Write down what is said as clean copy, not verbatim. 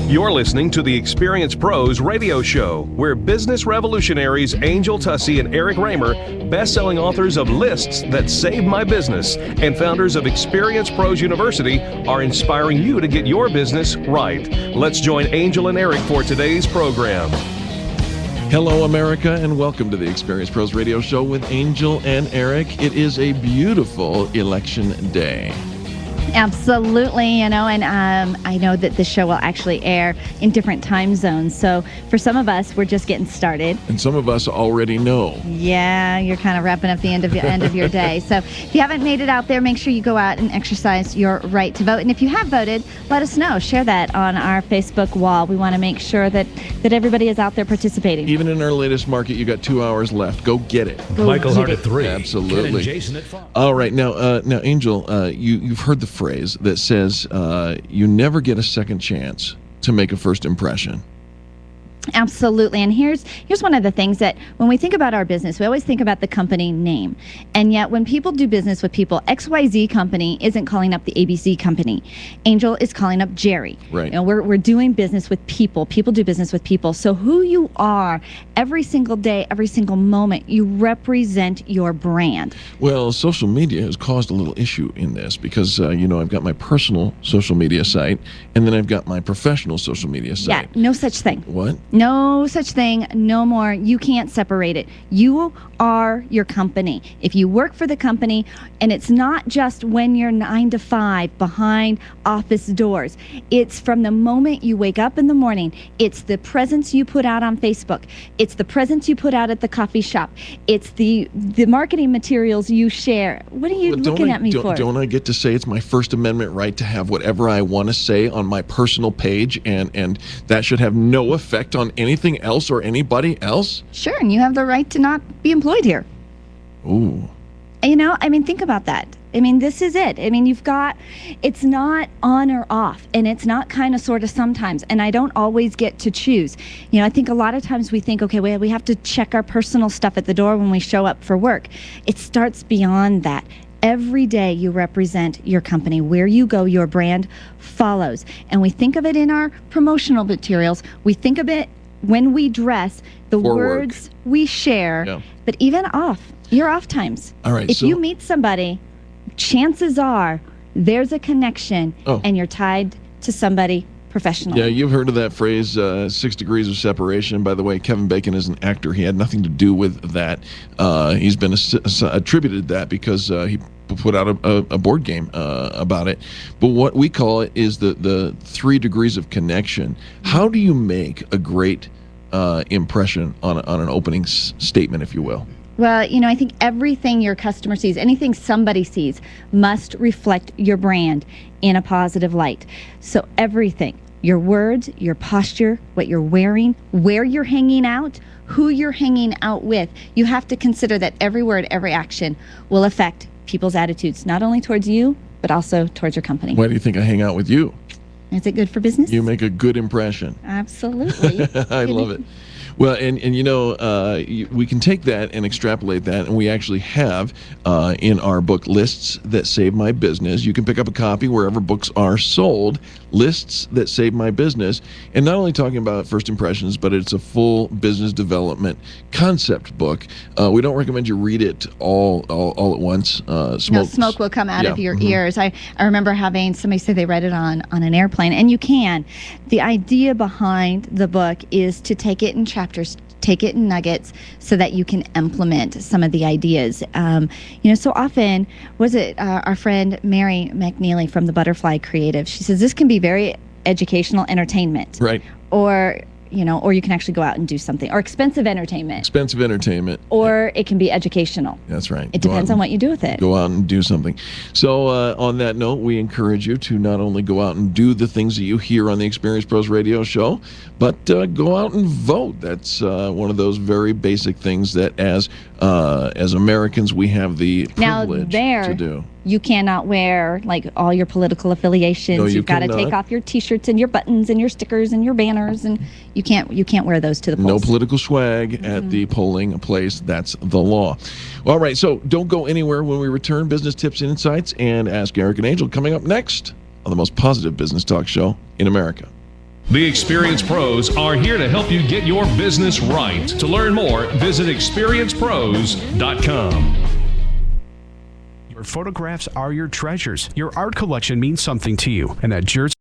You're listening to the Experience Pros radio show, where business revolutionaries Angel Tussey and Eric Raymer, best-selling authors of Lists That Saved My Business and founders of Experience Pros University, are inspiring you to get your business right. Let's join Angel and Eric for today's program. Hello, America, and welcome to the Experience Pros radio show with Angel and Eric. It is a beautiful election day. Absolutely, and I know that the show will actually air in different time zones. So for some of us, we're just getting started. And some of us already know. Yeah, you're kind of wrapping up the end of your day. So if you haven't made it out there, make sure you go out and exercise your right to vote. And if you have voted, let us know. Share that on our Facebook wall. We want to make sure that everybody is out there participating. Even in our latest market, you got 2 hours left. Go get it. Michael Hart at 3. Absolutely. Ken and Jason at 5. All right, now, Angel, you've heard the phrase that says you never get a second chance to make a first impression. Absolutely. And here's one of the things that when we think about our business, we always think about the company name. And yet when people do business with people, XYZ company isn't calling up the ABC company. Angel is calling up Jerry. Right. You know, we're doing business with people. People do business with people. So who you are every single day, every single moment, you represent your brand. Well, social media has caused a little issue in this because, I've got my personal social media site and then I've got my professional social media site. Yeah, no such thing. What? No such thing, no more. You can't separate it. You are your company. If you work for the company, and it's not just when you're 9 to 5 behind office doors. It's from the moment you wake up in the morning. It's the presence you put out on Facebook. It's the presence you put out at the coffee shop. It's the marketing materials you share. What are you looking at me for? Don't I get to say it's my First Amendment right to have whatever I want to say on my personal page, and that should have no effect on anything else or anybody else? Sure, and you have the right to not be employed here. Ooh. Think about that. This is it. It's not on or off, and it's not kind of sort of sometimes, and I don't always get to choose. I think a lot of times we think, okay, we have to check our personal stuff at the door when we show up for work. It starts beyond that. Every day you represent your company. Where you go, your brand follows. And we think of it in our promotional materials. We think of it when we dress, the words we share, but even your off times. All right, if you meet somebody, chances are there's a connection and you're tied to somebody professionally. Yeah, you've heard of that phrase, 6 degrees of separation. By the way, Kevin Bacon is an actor. He had nothing to do with that. He's been attributed that because he put out a board game about it. But what we call it is the 3 degrees of connection. How do you make a great impression on an opening statement, if you will? Well, I think everything your customer sees, anything somebody sees, must reflect your brand in a positive light. So everything, your words, your posture, what you're wearing, where you're hanging out, who you're hanging out with, you have to consider that every word, every action will affect people's attitudes, not only towards you, but also towards your company. Why do you think I hang out with you? Is it good for business? You make a good impression. Absolutely. I love it. Well, and we can take that and extrapolate that, and we actually have in our book, Lists That Save My Business. You can pick up a copy wherever books are sold, Lists That Save My Business, and not only talking about first impressions, but it's a full business development concept book. We don't recommend you read it all at once. Smoke will come out of your ears. I remember having somebody say they read it on an airplane, and you can. The idea behind the book is to take it in chapters, take it in nuggets so that you can implement some of the ideas. So often, our friend Mary McNeely from the Butterfly Creative, she says this can be very educational entertainment. Right. Or you can actually go out and do something. Or expensive entertainment. Or it can be educational. That's right. It depends on what you do with it. Go out and do something. So on that note, we encourage you to not only go out and do the things that you hear on the Experience Pros radio show, but go out and vote. That's one of those very basic things that as Americans we have the privilege to do. You cannot wear all your political affiliations. No, You've got to take off your T-shirts and your buttons and your stickers and your banners, and you can't wear those to the polls. No political swag at the polling place. That's the law. All right, so don't go anywhere. When we return, business tips and insights and Ask Eric and Angel coming up next on the most positive business talk show in America. The Experience Pros are here to help you get your business right. To learn more, visit experiencepros.com. Your photographs are your treasures. Your art collection means something to you, and at Jersey